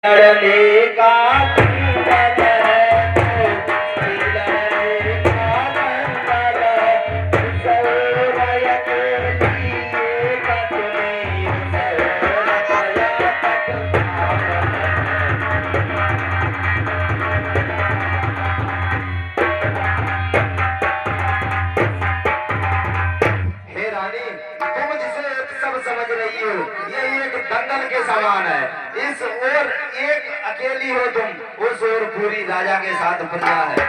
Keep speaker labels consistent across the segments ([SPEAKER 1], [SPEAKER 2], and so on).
[SPEAKER 1] लड़ने का मंगल है तो लड़ने का मंगल है सौरय के लिए कटने सौरय हे रानी तुम जिसे सब समझ रही हो ये एक दंगल के समान है। इस ओर एक अकेली हो तुम, उस ओर पूरी राजा के साथ प्रजा है।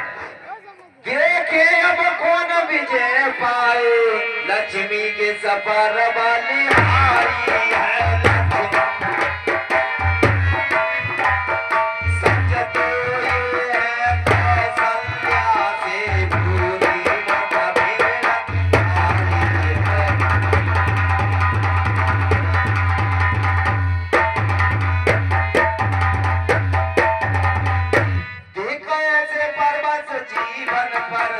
[SPEAKER 1] देखे अब कौन विजय पाए, लक्ष्मी के सफर वाली आई है। सच तो ये है कौशल्या से पूरी मतभेद आई है। देखो ऐसे परवश जीवन पर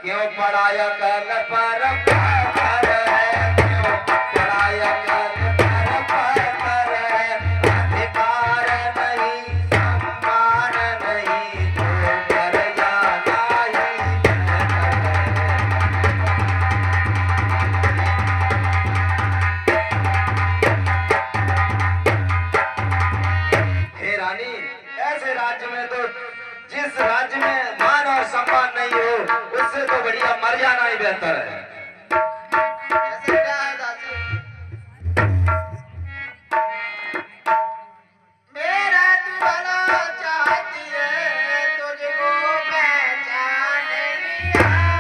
[SPEAKER 1] क्यों पढ़ाया कल पर पत्थर है, क्यों पढ़ाया कल पर पत्थर है। अधिकार नहीं सम्मान नहीं तो मर जाना ही बेहतर है। हे रानी ऐसे राज्य में तो जिस राज्य में मान और सम्मान नहीं हो उससे तो बढ़िया मर जाना ही बेहतर है।
[SPEAKER 2] ऐसे क्या है दासी? मेरा तू भला चाहती है, तुझको पहचान नहीं आए।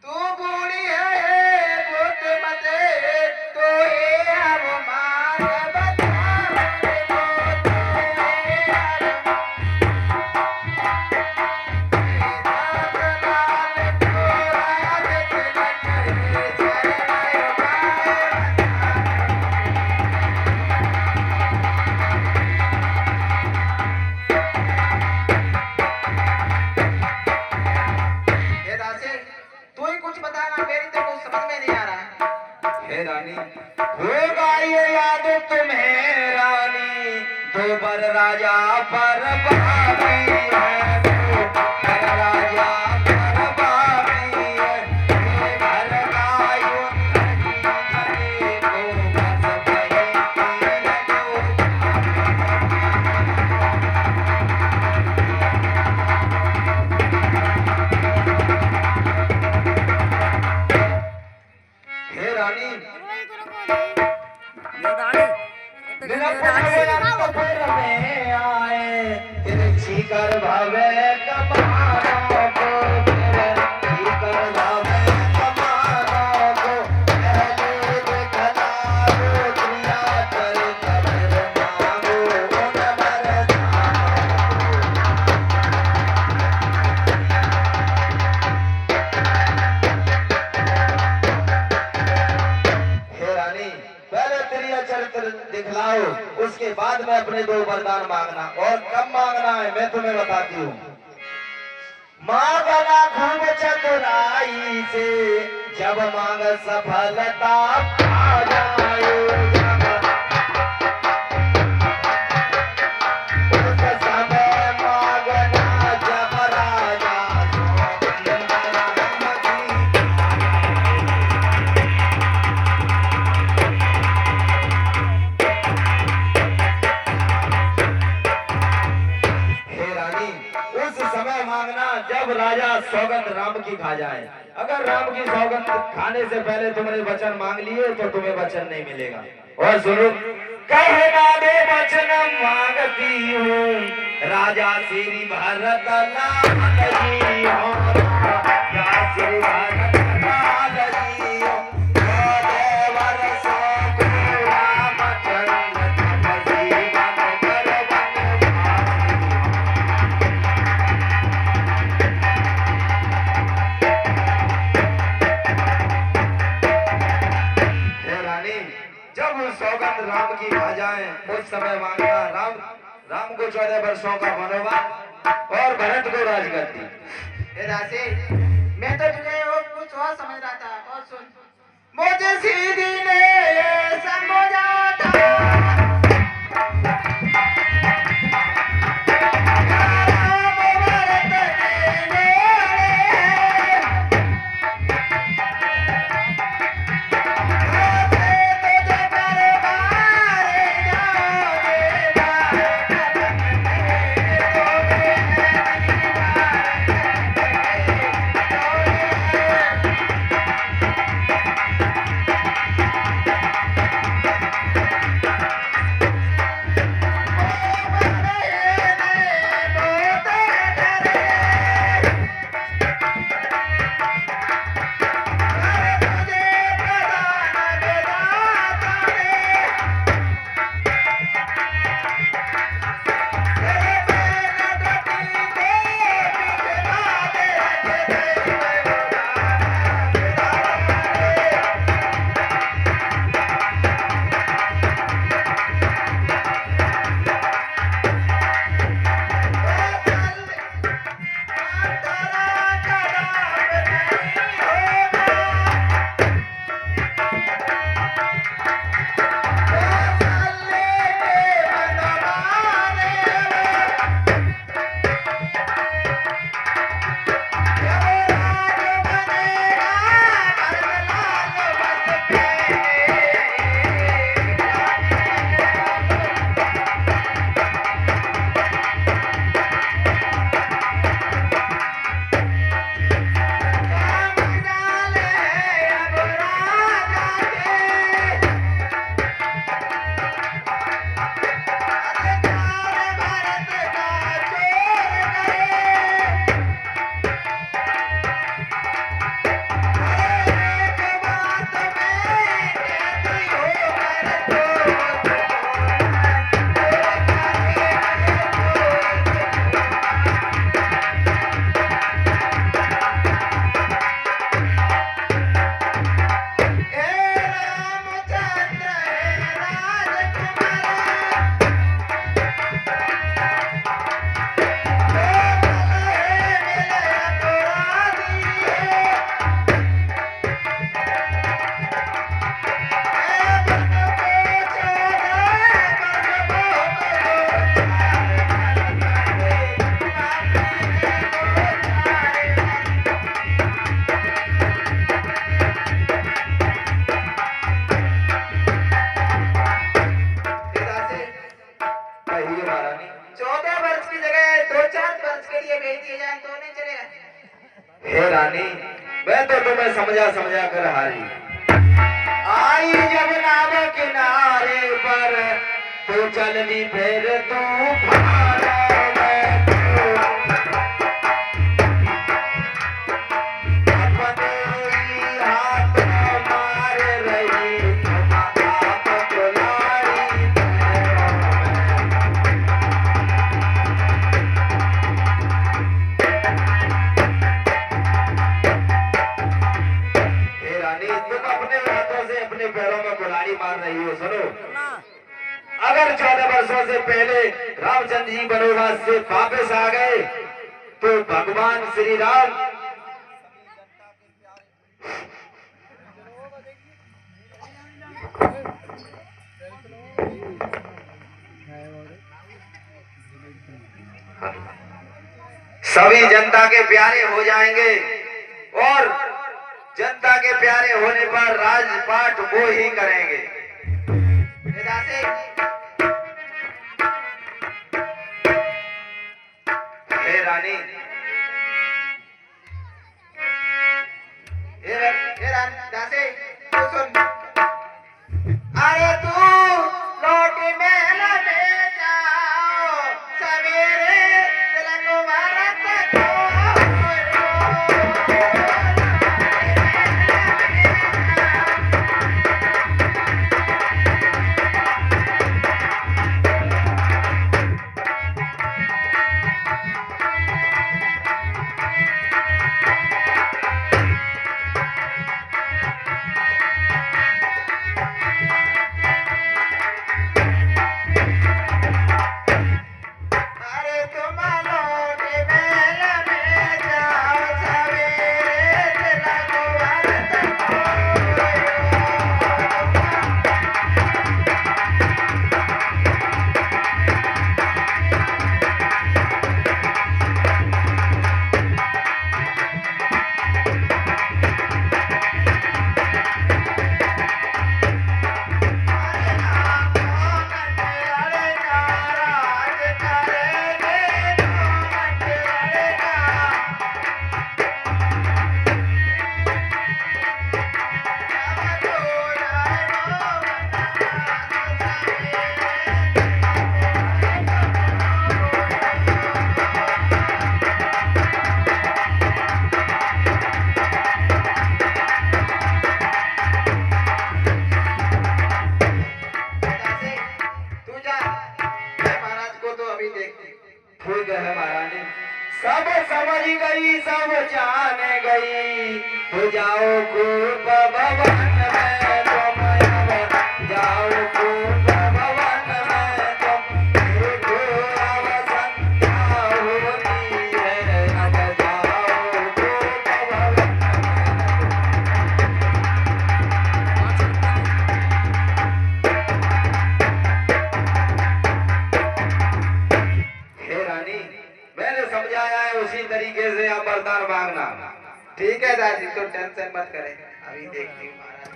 [SPEAKER 2] तू बूढ़ी है बुद्धमते, तो ये अवमान बता हे दासी, तू ही कुछ बताना, मेरी तो कुछ समझ में नहीं आ रहा है।
[SPEAKER 1] हे रानी होगा ये याद तुम्हें रानी, दो बर राजा पर बाबी है, दो बर राजा पर बाबी है। ये घर का युद्ध जीतने को बस वही तीर जो हे रानी मेरा पैर में आए तिरछी कर भावे कमानों को, तिरछी कर भावे कमानों को। पहले देखना वो दुनिया कर कब्र मांगो उन मरदानों को। हे रानी पहले तेरी चरित्र दिखलाओ, उसके बाद में अपने दो वरदान मांगना। और कब मांगना है मैं तुम्हें बताती हूँ। मांगना खूब चतुराई से, जब मांग सफलता पा जाए। उस समय मांगना जब राजा सोमन राम की हे रानी उस समय मांगना जब राजा सौगंध राम की खा जाए। अगर राम की सौगंध खाने से पहले तुमने वचन मांग लिए तो तुम्हें वचन नहीं मिलेगा। और सुनो कहना दे वचन मांगती हूँ, राजा श्री भरत लाल जी हो, राजा श्री भरत लाल जी हो। देवर सो रामचंद्र तपसी बन कर वनवासी। सौगंध राम की खा जाए उस समय मांगना। राम राम को 14 वर्षों का वनवास और भरत को राजगद्दी।
[SPEAKER 2] हे दासी, मैं तो तुझे वो कुछ और समझ रहा था। और सुन, मुझे सीधी ने समझा था।
[SPEAKER 1] कहिए महारानी।
[SPEAKER 2] 14 वर्ष की जगह 2-4 वर्ष के लिए भेज दिए जाए तो नहीं चलेगा?
[SPEAKER 1] हे रानी, मैं तो तुम्हें समझा समझा कर हारी। आई जब नाव किनारे पर तो चल दी फिर तूफान में तू। अपने ही हाथ मार रही तुम आप कुल्हाड़ी हे रानी, तुम अपने हाथों से अपने पैरों में कुल्हाड़ी मार रही हो। सुनो, अगर 14 वर्षों से पहले रामचंद्र जी वनवास से वापस आ गए तो भगवान श्री राम सभी जनता के प्यारे हो जाएंगे और जनता के प्यारे होने पर राजपाट वो ही करेंगे।
[SPEAKER 2] हे दासी,
[SPEAKER 1] हे रानी,
[SPEAKER 2] दासी, तू सुन। अरे तू लौटी मेला में जाओ सवेरे तिलक भारत को।
[SPEAKER 1] जब जान गई तो जाओ खूब भवन में तुम अब जाओ खूब भवन में तुम एक अवसंख्या होती है अब जाओ खूब भवन में। हे रानी मैंने समझाया है उसी तरीके से आप वरदान मांगना।
[SPEAKER 2] ठीक है दादी, तो टेंशन मत करें, अभी देखती हूँ महाराज।